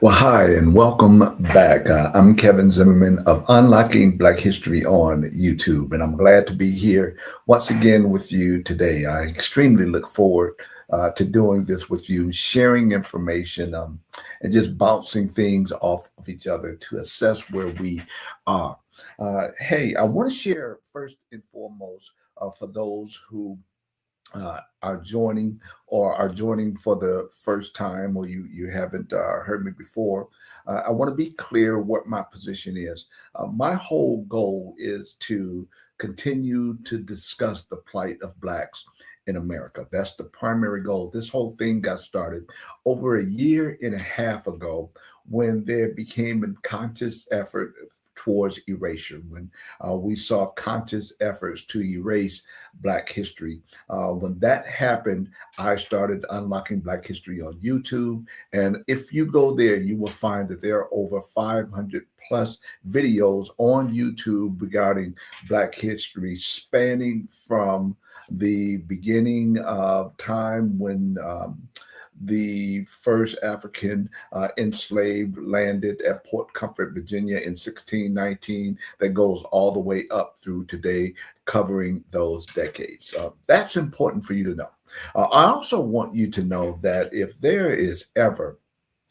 Well, hi, and welcome back. I'm Kevin Zimmerman of Unlocking Black History on YouTube, and I'm glad to be here once again with you today. I extremely look forward to doing this with you, sharing information, and just bouncing things off of each other to assess where we are. Hey, I want to share first and foremost for those who are joining or are joining for the first time or you haven't heard me before. I want to be clear what my position is. My whole goal is to continue to discuss the plight of blacks in America. That's the primary goal. This whole thing got started over a year and a half ago when there became a conscious effort towards erasure, when we saw conscious efforts to erase Black history. When that happened, I started Unlocking Black History on YouTube. And if you go there, you will find that there are over 500 plus videos on YouTube regarding Black history, spanning from the beginning of time when the first African enslaved landed at Port Comfort, Virginia in 1619, that goes all the way up through today, covering those decades. That's important for you to know. I also want you to know that if there is ever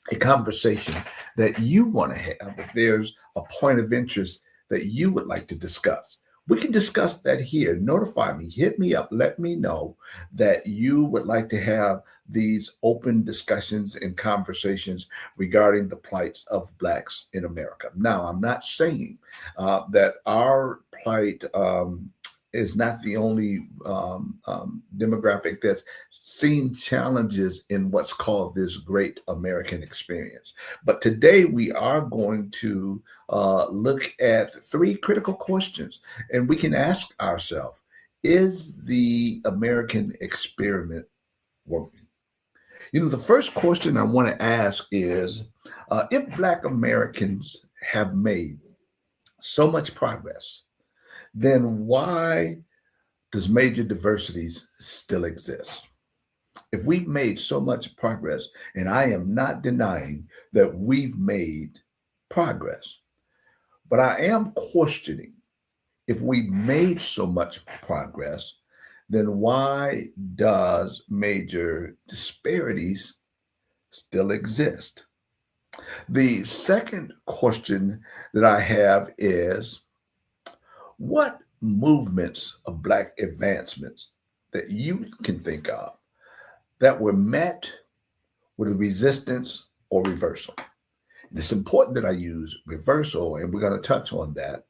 a conversation that you want to have, if there's a point of interest that you would like to discuss, we can discuss that here. Notify me, hit me up, let me know that you would like to have these open discussions and conversations regarding the plight of Blacks in America. Now, I'm not saying that our plight is not the only demographic that's seen challenges in what's called this great American experience. But today we are going to look at three critical questions, and we can ask ourselves, is the American experiment working? The first question I want to ask is if Black Americans have made so much progress, then why does major diversities still exist? If we've made so much progress, and I am not denying that we've made progress, but I am questioning, if we've made so much progress, then why does major disparities still exist? The second question that I have is, what movements of Black advancements that you can think of that were met with a resistance or reversal? And it's important that I use reversal, and we're going to touch on that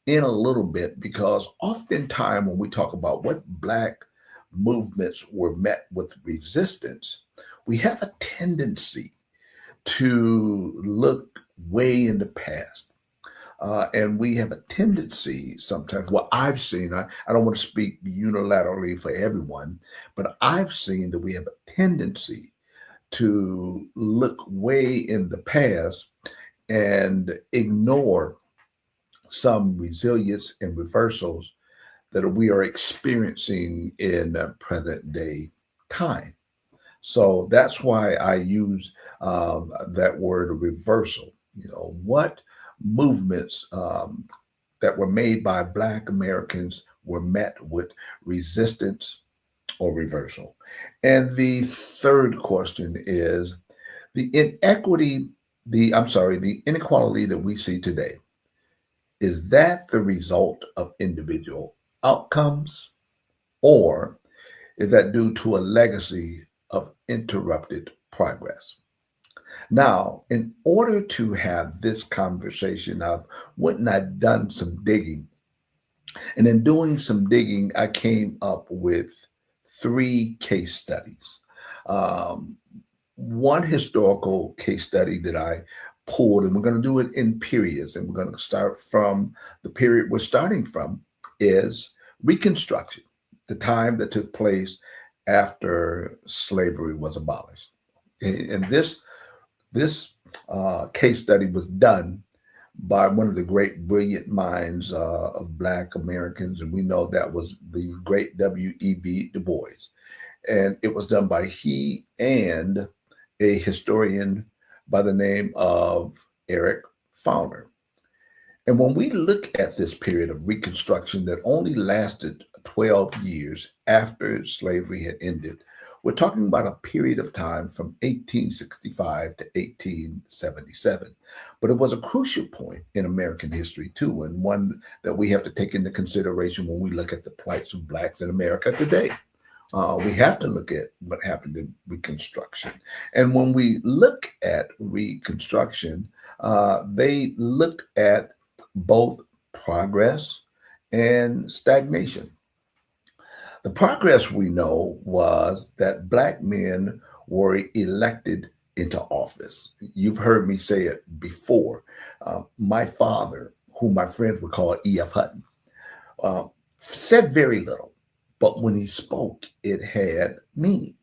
in a little bit, because oftentimes when we talk about what Black movements were met with resistance, we have a tendency to look way in the past. And we have a tendency sometimes, what I've seen, I don't want to speak unilaterally for everyone, but I've seen that we have a tendency to look way in the past and ignore some resilience and reversals that we are experiencing in present day time. So that's why I use that word reversal. What movements that were made by Black Americans were met with resistance or reversal? And the third question is, the the inequality that we see today, is that the result of individual outcomes, or is that due to a legacy of interrupted progress? Now, in order to have this conversation, I went and I've done some digging. And in doing some digging, I came up with three case studies. Um, One historical case study that I pulled, and we're going to do it in periods, and we're going to start from the period we're starting from, is Reconstruction, the time that took place after slavery was abolished. And this case study was done by one of the great brilliant minds of Black Americans, and we know that was the great W.E.B. Du Bois. And it was done by he and a historian by the name of Eric Fowler. And when we look at this period of Reconstruction that only lasted 12 years after slavery had ended, we're talking about a period of time from 1865 to 1877. But it was a crucial point in American history, too, and one that we have to take into consideration when we look at the plights of Blacks in America today. We have to look at what happened in Reconstruction. And when we look at Reconstruction, they looked at both progress and stagnation. The progress we know was that Black men were elected into office. You've heard me say it before. My father, whom my friends would call E.F. Hutton, uh, said very little, but when he spoke, it had meaning.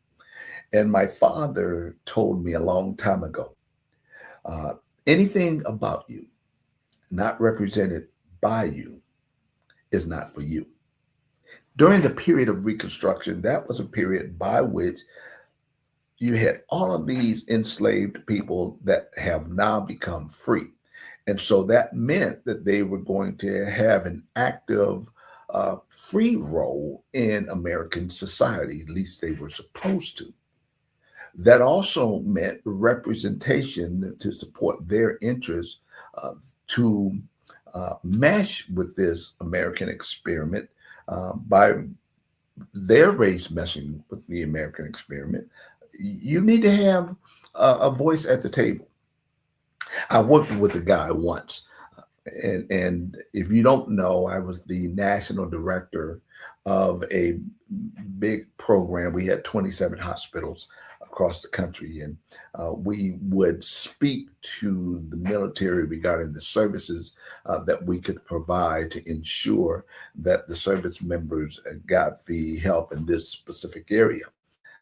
And my father told me a long time ago, uh, anything about you not represented by you is not for you. During the period of Reconstruction, that was a period by which you had all of these enslaved people that have now become free. And so that meant that they were going to have an active free role in American society, at least they were supposed to. That also meant representation to support their interests, to mesh with this American experiment by their race messing with the American experiment. You need to have a voice at the table. I worked with a guy once, and if you don't know, I was the national director of a big program. We had 27 hospitals across the country, and we would speak to the military regarding the services that we could provide to ensure that the service members got the help in this specific area.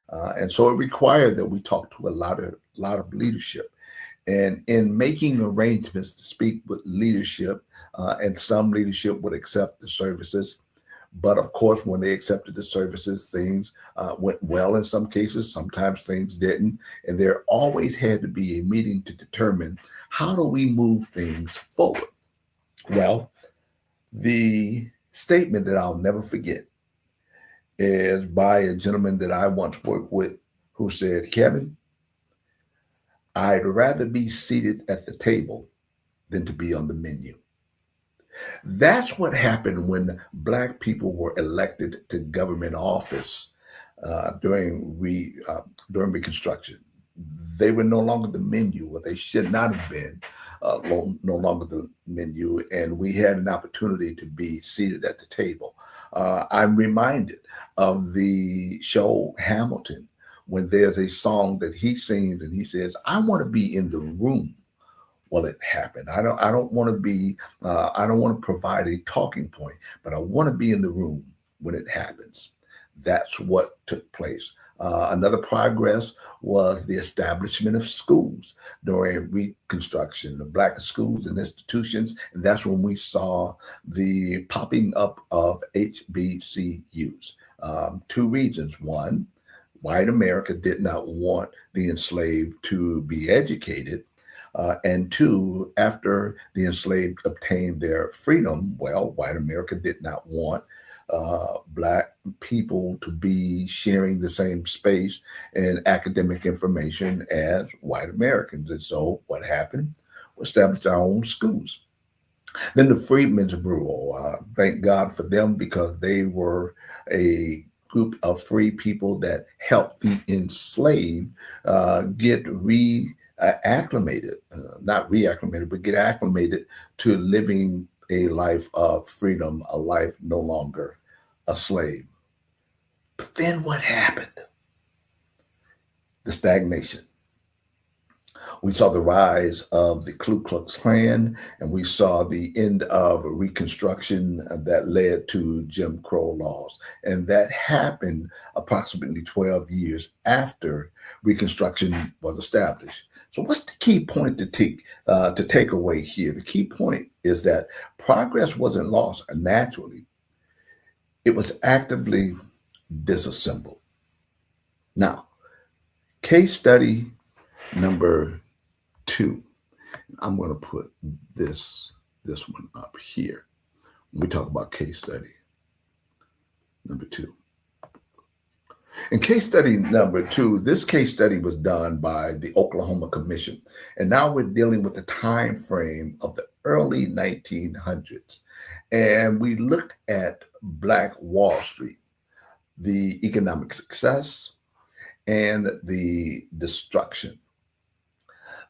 And so it required that we talk to a lot of leadership. And in making arrangements to speak with leadership, and some leadership would accept the services. But of course, when they accepted the services, things went well in some cases. Sometimes things didn't. And there always had to be a meeting to determine how do we move things forward. Well, the statement that I'll never forget is by a gentleman that I once worked with who said, Kevin, I'd rather be seated at the table than to be on the menu. That's what happened when Black people were elected to government office during Reconstruction. They were no longer the menu, or they should not have been no longer the menu, and we had an opportunity to be seated at the table. I'm reminded of the show Hamilton, when there's a song that he sings and he says, I want to be in the room while it happened. I don't want to be, I don't want to provide a talking point, but I want to be in the room when it happens. That's what took place. Another progress was the establishment of schools during Reconstruction, the Black schools and institutions. And that's when we saw the popping up of HBCUs. Two reasons. One, white America did not want the enslaved to be educated. And two, after the enslaved obtained their freedom, well, white America did not want Black people to be sharing the same space and academic information as white Americans. And so what happened? We established our own schools. Then the Freedmen's Bureau, thank God for them, because they were a group of free people that helped the enslaved get acclimated, not reacclimated, but get acclimated to living a life of freedom, a life no longer a slave. But then what happened? The stagnation. We saw the rise of the Ku Klux Klan, and we saw the end of Reconstruction that led to Jim Crow laws. And that happened approximately 12 years after Reconstruction was established. So what's the key point to take away here? The key point is that progress wasn't lost naturally. It was actively disassembled. Now, case study number 2. I'm going to put this one up here. When we talk about case study number 2. In case study number 2, this case study was done by the Oklahoma Commission. And now we're dealing with the time frame of the early 1900s. And we looked at Black Wall Street, the economic success, and the destruction.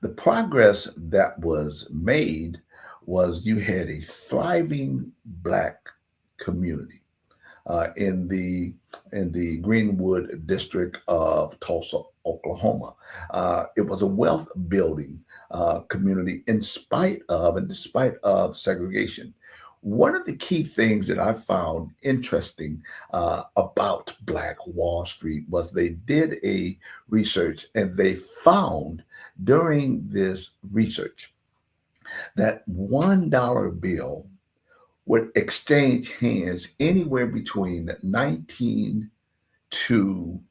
The progress that was made was you had a thriving Black community in the Greenwood District of Tulsa, Oklahoma. It was a wealth building community in spite of and despite of segregation. One of the key things that I found interesting about Black Wall Street was they did a research, and they found during this research that $1 bill would exchange hands anywhere between 19 to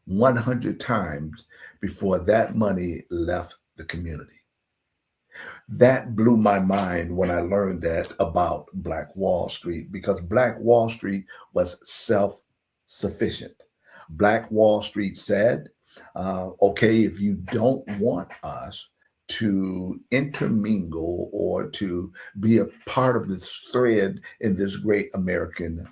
100 times before that money left the community. That blew my mind when I learned that about Black Wall Street, because Black Wall Street was self-sufficient. Black Wall Street said, okay, if you don't want us to intermingle or to be a part of this thread in this great American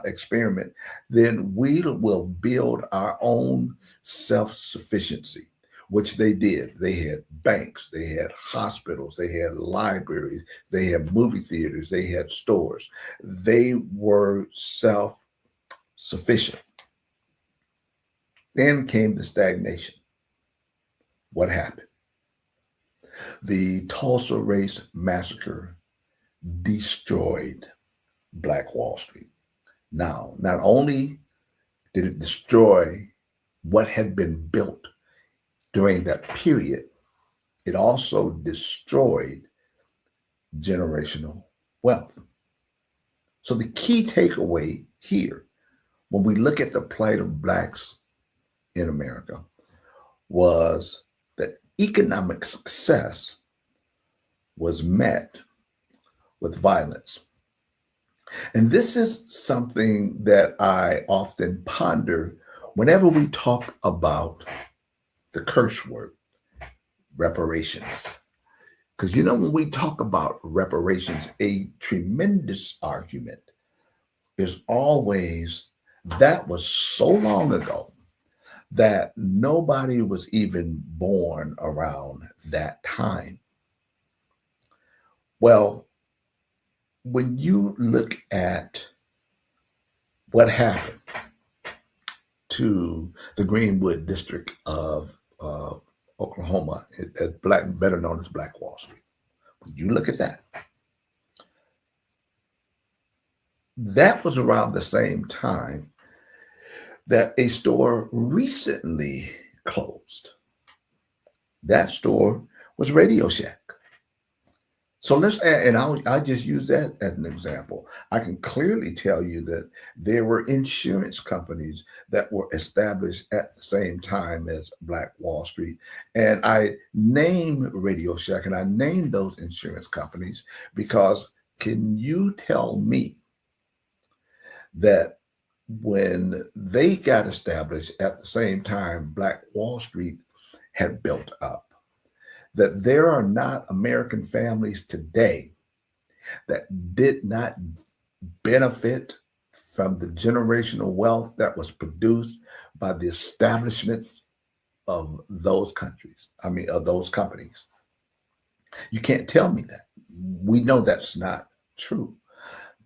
experiment, then we will build our own self-sufficiency, which they did. They had banks, they had hospitals, they had libraries, they had movie theaters, they had stores. They were self-sufficient. Then came the stagnation. What happened? The Tulsa Race Massacre destroyed Black Wall Street. Now, not only did it destroy what had been built during that period, it also destroyed generational wealth. So the key takeaway here, when we look at the plight of Blacks in America, was that economic success was met with violence. And this is something that I often ponder whenever we talk about the curse word, reparations. Because when we talk about reparations, a tremendous argument is always that was so long ago that nobody was even born around that time. Well, when you look at what happened to the Greenwood District of Oklahoma, better known as Black Wall Street, when you look at that, that was around the same time that a store recently closed. That store was Radio Shack. So let's add, and I'll just use that as an example. I can clearly tell you that there were insurance companies that were established at the same time as Black Wall Street. And I name Radio Shack and I name those insurance companies because can you tell me that when they got established at the same time Black Wall Street had built up, that there are not American families today that did not benefit from the generational wealth that was produced by the establishments of those countries, of those companies? You can't tell me that. We know that's not true.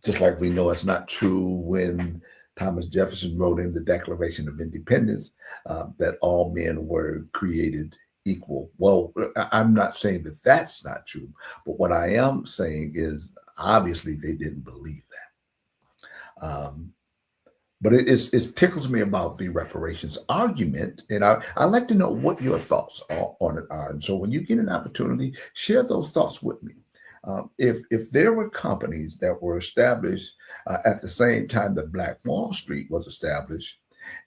Just like we know it's not true when Thomas Jefferson wrote in the Declaration of Independence that all men were created equal. Well, I'm not saying that that's not true, but what I am saying is obviously they didn't believe that. But it tickles me about the reparations argument, and I'd like to know what your thoughts on it are. And so when you get an opportunity, share those thoughts with me. If there were companies that were established at the same time that Black Wall Street was established,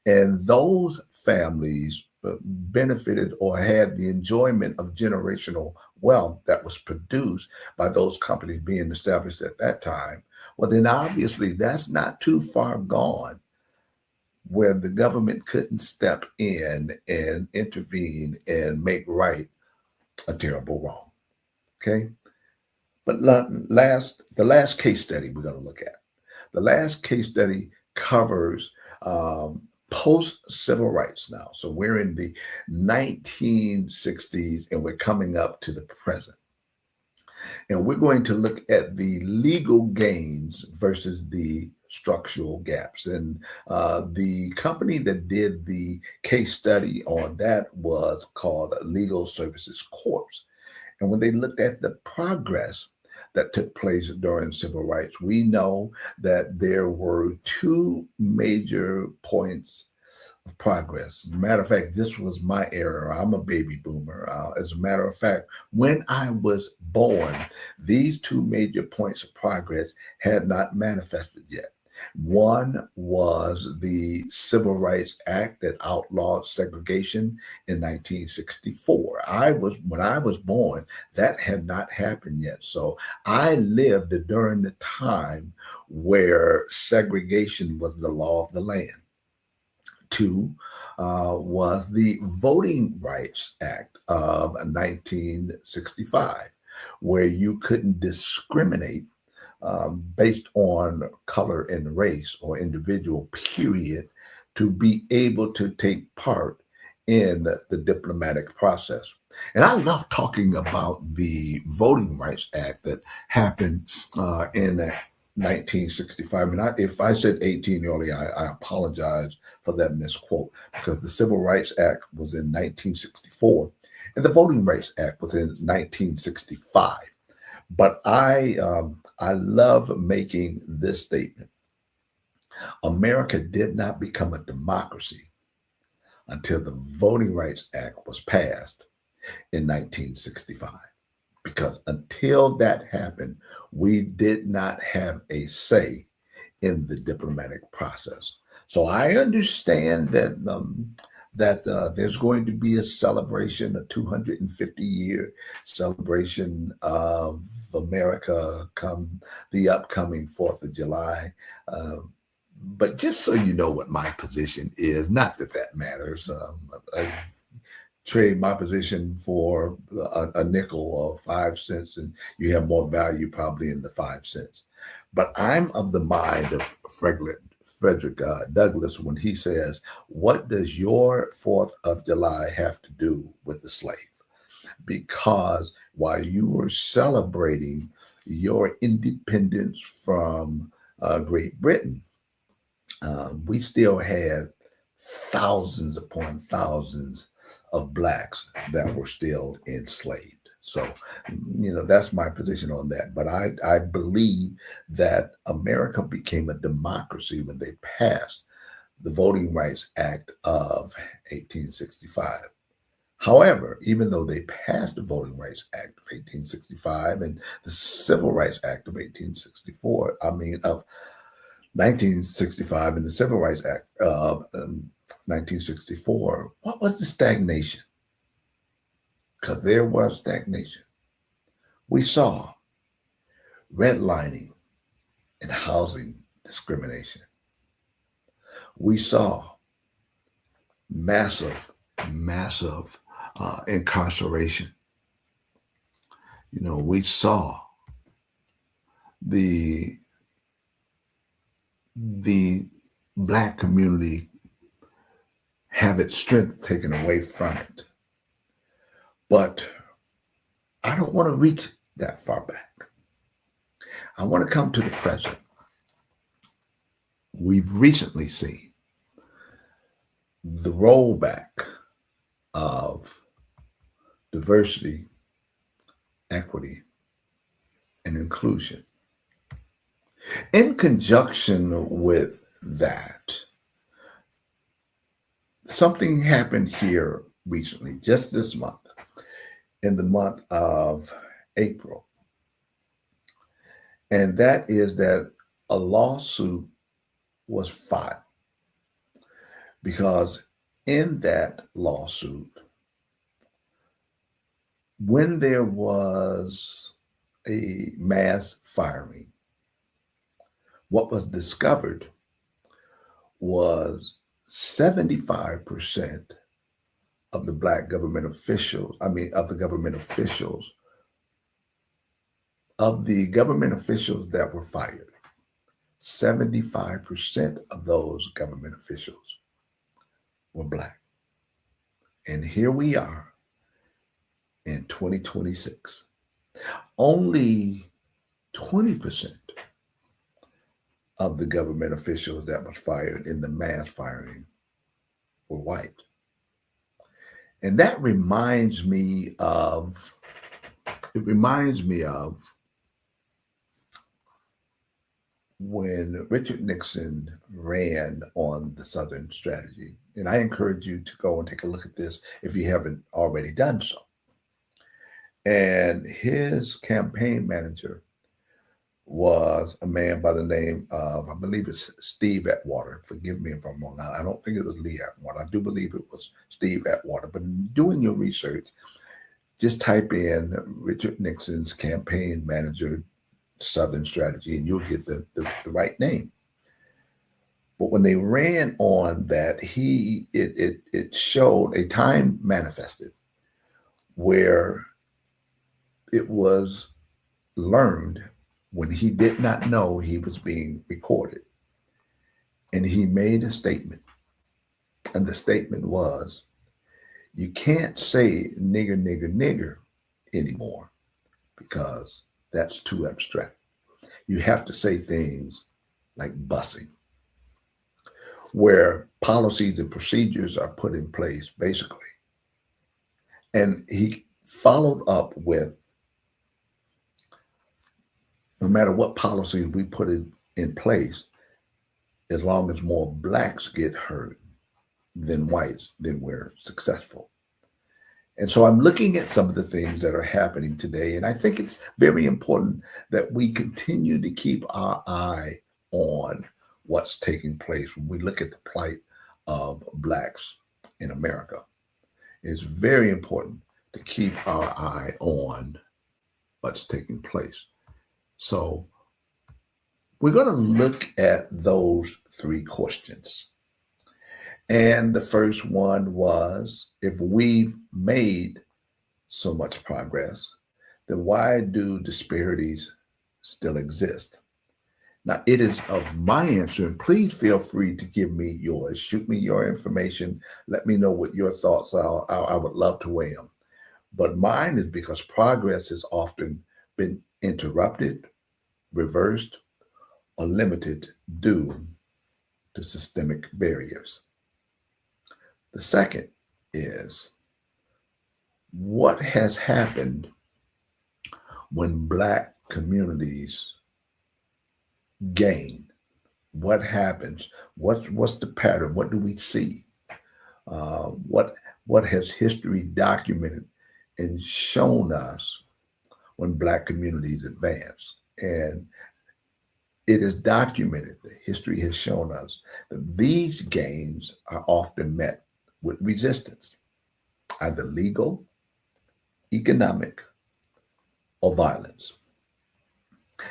and those families benefited or had the enjoyment of generational wealth that was produced by those companies being established at that time, well, then obviously that's not too far gone where the government couldn't step in and intervene and make right a terrible wrong. Okay. But the last case study we're going to look at, the last case study covers post civil rights now. So we're in the 1960s and we're coming up to the present. And we're going to look at the legal gains versus the structural gaps. And the company that did the case study on that was called Legal Services Corp. And when they looked at the progress that took place during civil rights, we know that there were two major points of progress. As a matter of fact, this was my era. I'm a baby boomer. As a matter of fact, when I was born, these two major points of progress had not manifested yet. One was the Civil Rights Act that outlawed segregation in 1964. When I was born, that had not happened yet. So I lived during the time where segregation was the law of the land. Two was the Voting Rights Act of 1965, where you couldn't discriminate based on color and race or individual, period, to be able to take part in the diplomatic process. And I love talking about the Voting Rights Act that happened in 1965. And if I said 18 earlier, I apologize for that misquote, because the Civil Rights Act was in 1964 and the Voting Rights Act was in 1965. But I love making this statement. America did not become a democracy until the Voting Rights Act was passed in 1965. Because until that happened, we did not have a say in the diplomatic process. So I understand that there's going to be a celebration, a 250-year celebration of America come the upcoming 4th of July. But just so you know what my position is, not that that matters. I trade my position for a nickel or 5 cents, and you have more value probably in the 5 cents. But I'm of the mind of Frederick Douglass when he says, what does your 4th of July have to do with the slave? Because while you were celebrating your independence from Great Britain, we still had thousands upon thousands of Blacks that were still enslaved. So, that's my position on that. But I believe that America became a democracy when they passed the Voting Rights Act of 1865. However, even though they passed the Voting Rights Act of 1865 and the Civil Rights Act of 1965 and the Civil Rights Act of 1964, what was the stagnation? Because there was stagnation. We saw redlining and housing discrimination. We saw massive incarceration. We saw the Black community have its strength taken away from it. But I don't want to reach that far back. I want to come to the present. We've recently seen the rollback of diversity, equity, and inclusion. In conjunction with that, something happened here recently, just this month, in the month of April. And that is that a lawsuit was filed because In that lawsuit, when there was a mass firing, what was discovered was 75% of the black government officials, of the government officials that were fired, 75% of those government officials were black. And here we are in 2026. Only 20% of the government officials that was fired in the mass firing were white. And that reminds me of when Richard Nixon ran on the Southern strategy. And I encourage you to go and take a look at this if you haven't already done so. And his campaign manager was a man by the name of, I believe it's Steve Atwater. Forgive me if I'm wrong. I don't think it was Lee Atwater. I do believe it was Steve Atwater. But in doing your research, just type in Richard Nixon's campaign manager, Southern strategy, and you'll get the right name. But when they ran on that, it showed a time manifested where it was learned when he did not know he was being recorded. And he made a statement. And the statement was, you can't say nigger, nigger, nigger anymore because that's too abstract. You have to say things like busing, where policies and procedures are put in place, basically. And he followed up with, no matter what policies we put in place, as long as more blacks get hurt than whites, then we're successful. And so I'm looking at some of the things that are happening today, and I think it's very important that we continue to keep our eye on what's taking place when we look at the plight of blacks in America. It's very important to keep our eye on what's taking place. So we're going to look at those three questions. And the first one was, if we've made so much progress, then why do disparities still exist? Now, it is of my answer, and please feel free to give me yours. Shoot me your information. Let me know what your thoughts are. I would love to weigh them. But mine is because progress has often been interrupted, reversed, or limited due to systemic barriers. The second is, what has happened when Black communities gain? What happens? What's the pattern? What do we see? What has history documented and shown us when Black communities advance? And it is documented that history has shown us that these gains are often met with resistance, either legal, economic, or violence.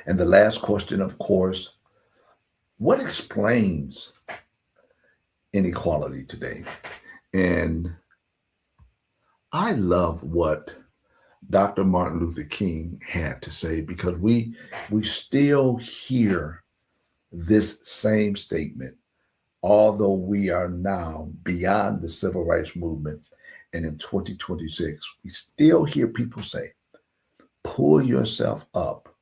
And the last question, of course, what explains inequality today? And I love what Dr. Martin Luther King had to say, because we still hear this same statement, although we are now beyond the civil rights movement. And in 2026, we still hear people say, pull yourself up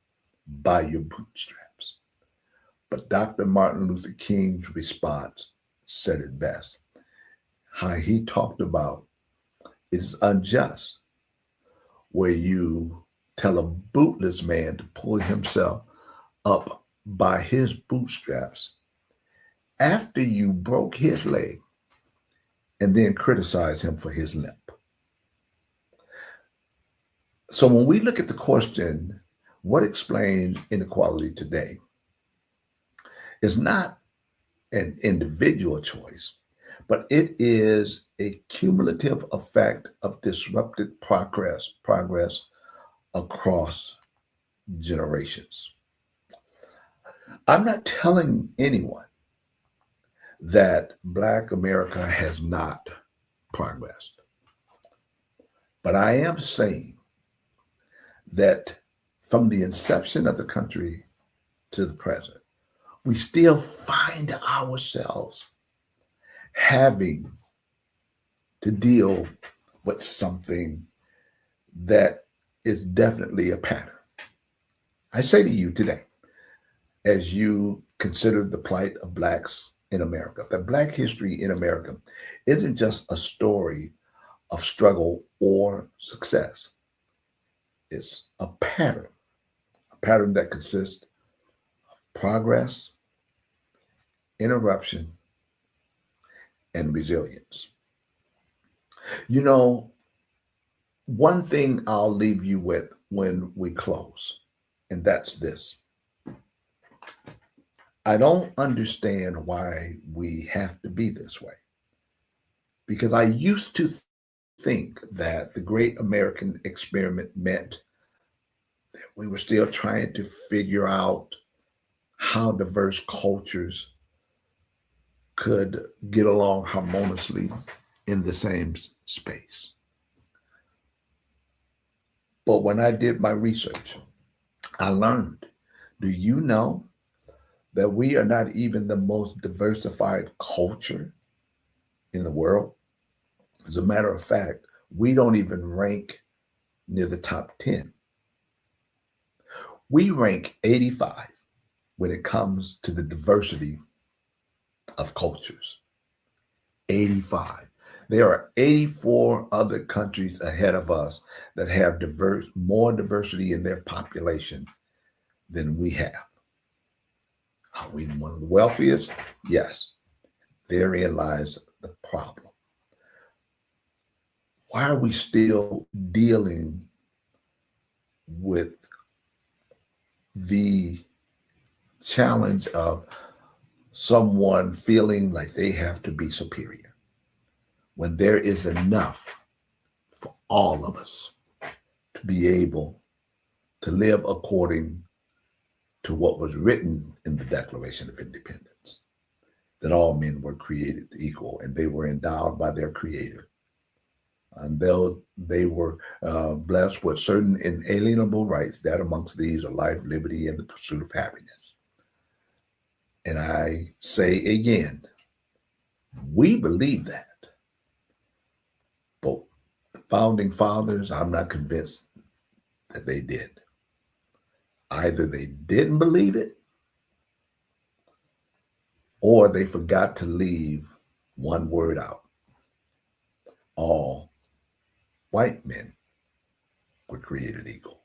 by your bootstraps. But Dr. Martin Luther King's response said it best. How he talked about, it is unjust where you tell a bootless man to pull himself up by his bootstraps after you broke his leg and then criticize him for his limp. So when we look at the question, what explains inequality today? It's not an individual choice, but it is a cumulative effect of disrupted progress across generations. I'm not telling anyone that Black America has not progressed, but I am saying that from the inception of the country to the present, we still find ourselves having to deal with something that is definitely a pattern. I say to you today, as you consider the plight of Blacks in America, that Black history in America isn't just a story of struggle or success. It's a pattern that consists of progress, interruption, and resilience. You know, one thing I'll leave you with when we close, and that's this. I don't understand why we have to be this way, because I used to think that the great American experiment meant that we were still trying to figure out how diverse cultures could get along harmoniously in the same space. But when I did my research, I learned, do you know that we are not even the most diversified culture in the world? As a matter of fact, we don't even rank near the top 10. We rank 85 when it comes to the diversity of cultures. 85. There are 84 other countries ahead of us that have more diversity in their population than we have. Are we one of the wealthiest? Yes. Therein lies the problem. Why are we still dealing with the challenge of someone feeling like they have to be superior when there is enough for all of us to be able to live according to what was written in the Declaration of Independence, that all men were created equal and they were endowed by their Creator. And they were blessed with certain inalienable rights, that amongst these are life, liberty, and the pursuit of happiness. And I say again, we believe that. But the founding fathers, I'm not convinced that they did. Either they didn't believe it, or they forgot to leave one word out. All white men were created equal.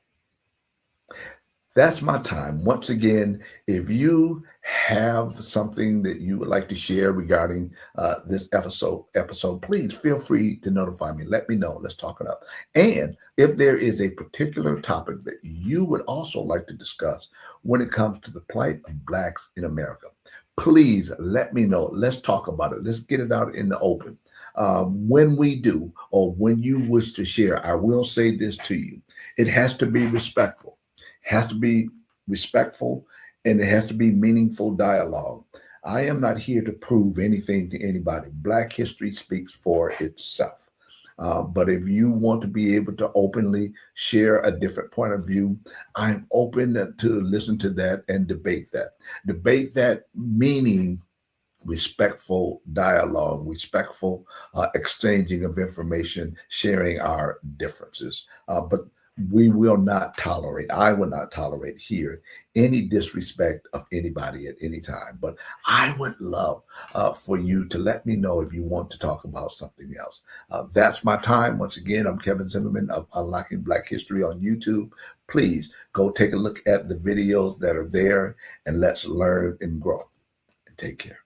That's my time. Once again, if you have something that you would like to share regarding this episode, please feel free to notify me. Let me know. Let's talk it up. And if there is a particular topic that you would also like to discuss when it comes to the plight of Blacks in America, please let me know. Let's talk about it. Let's get it out in the open. When we do, or when you wish to share, I will say this to you. It has to be respectful. Has to be respectful, and it has to be meaningful dialogue. I am not here to prove anything to anybody. Black history speaks for itself. But if you want to be able to openly share a different point of view, I'm open to listen to that and debate that. Debate that, meaning respectful dialogue, respectful exchanging of information, sharing our differences. But we will not tolerate, I will not tolerate here any disrespect of anybody at any time. But I would love for you to let me know if you want to talk about something else. That's my time. Once again, I'm Kevin Zimmerman of Unlocking Black History on YouTube. Please go take a look at the videos that are there, and let's learn and grow. And take care.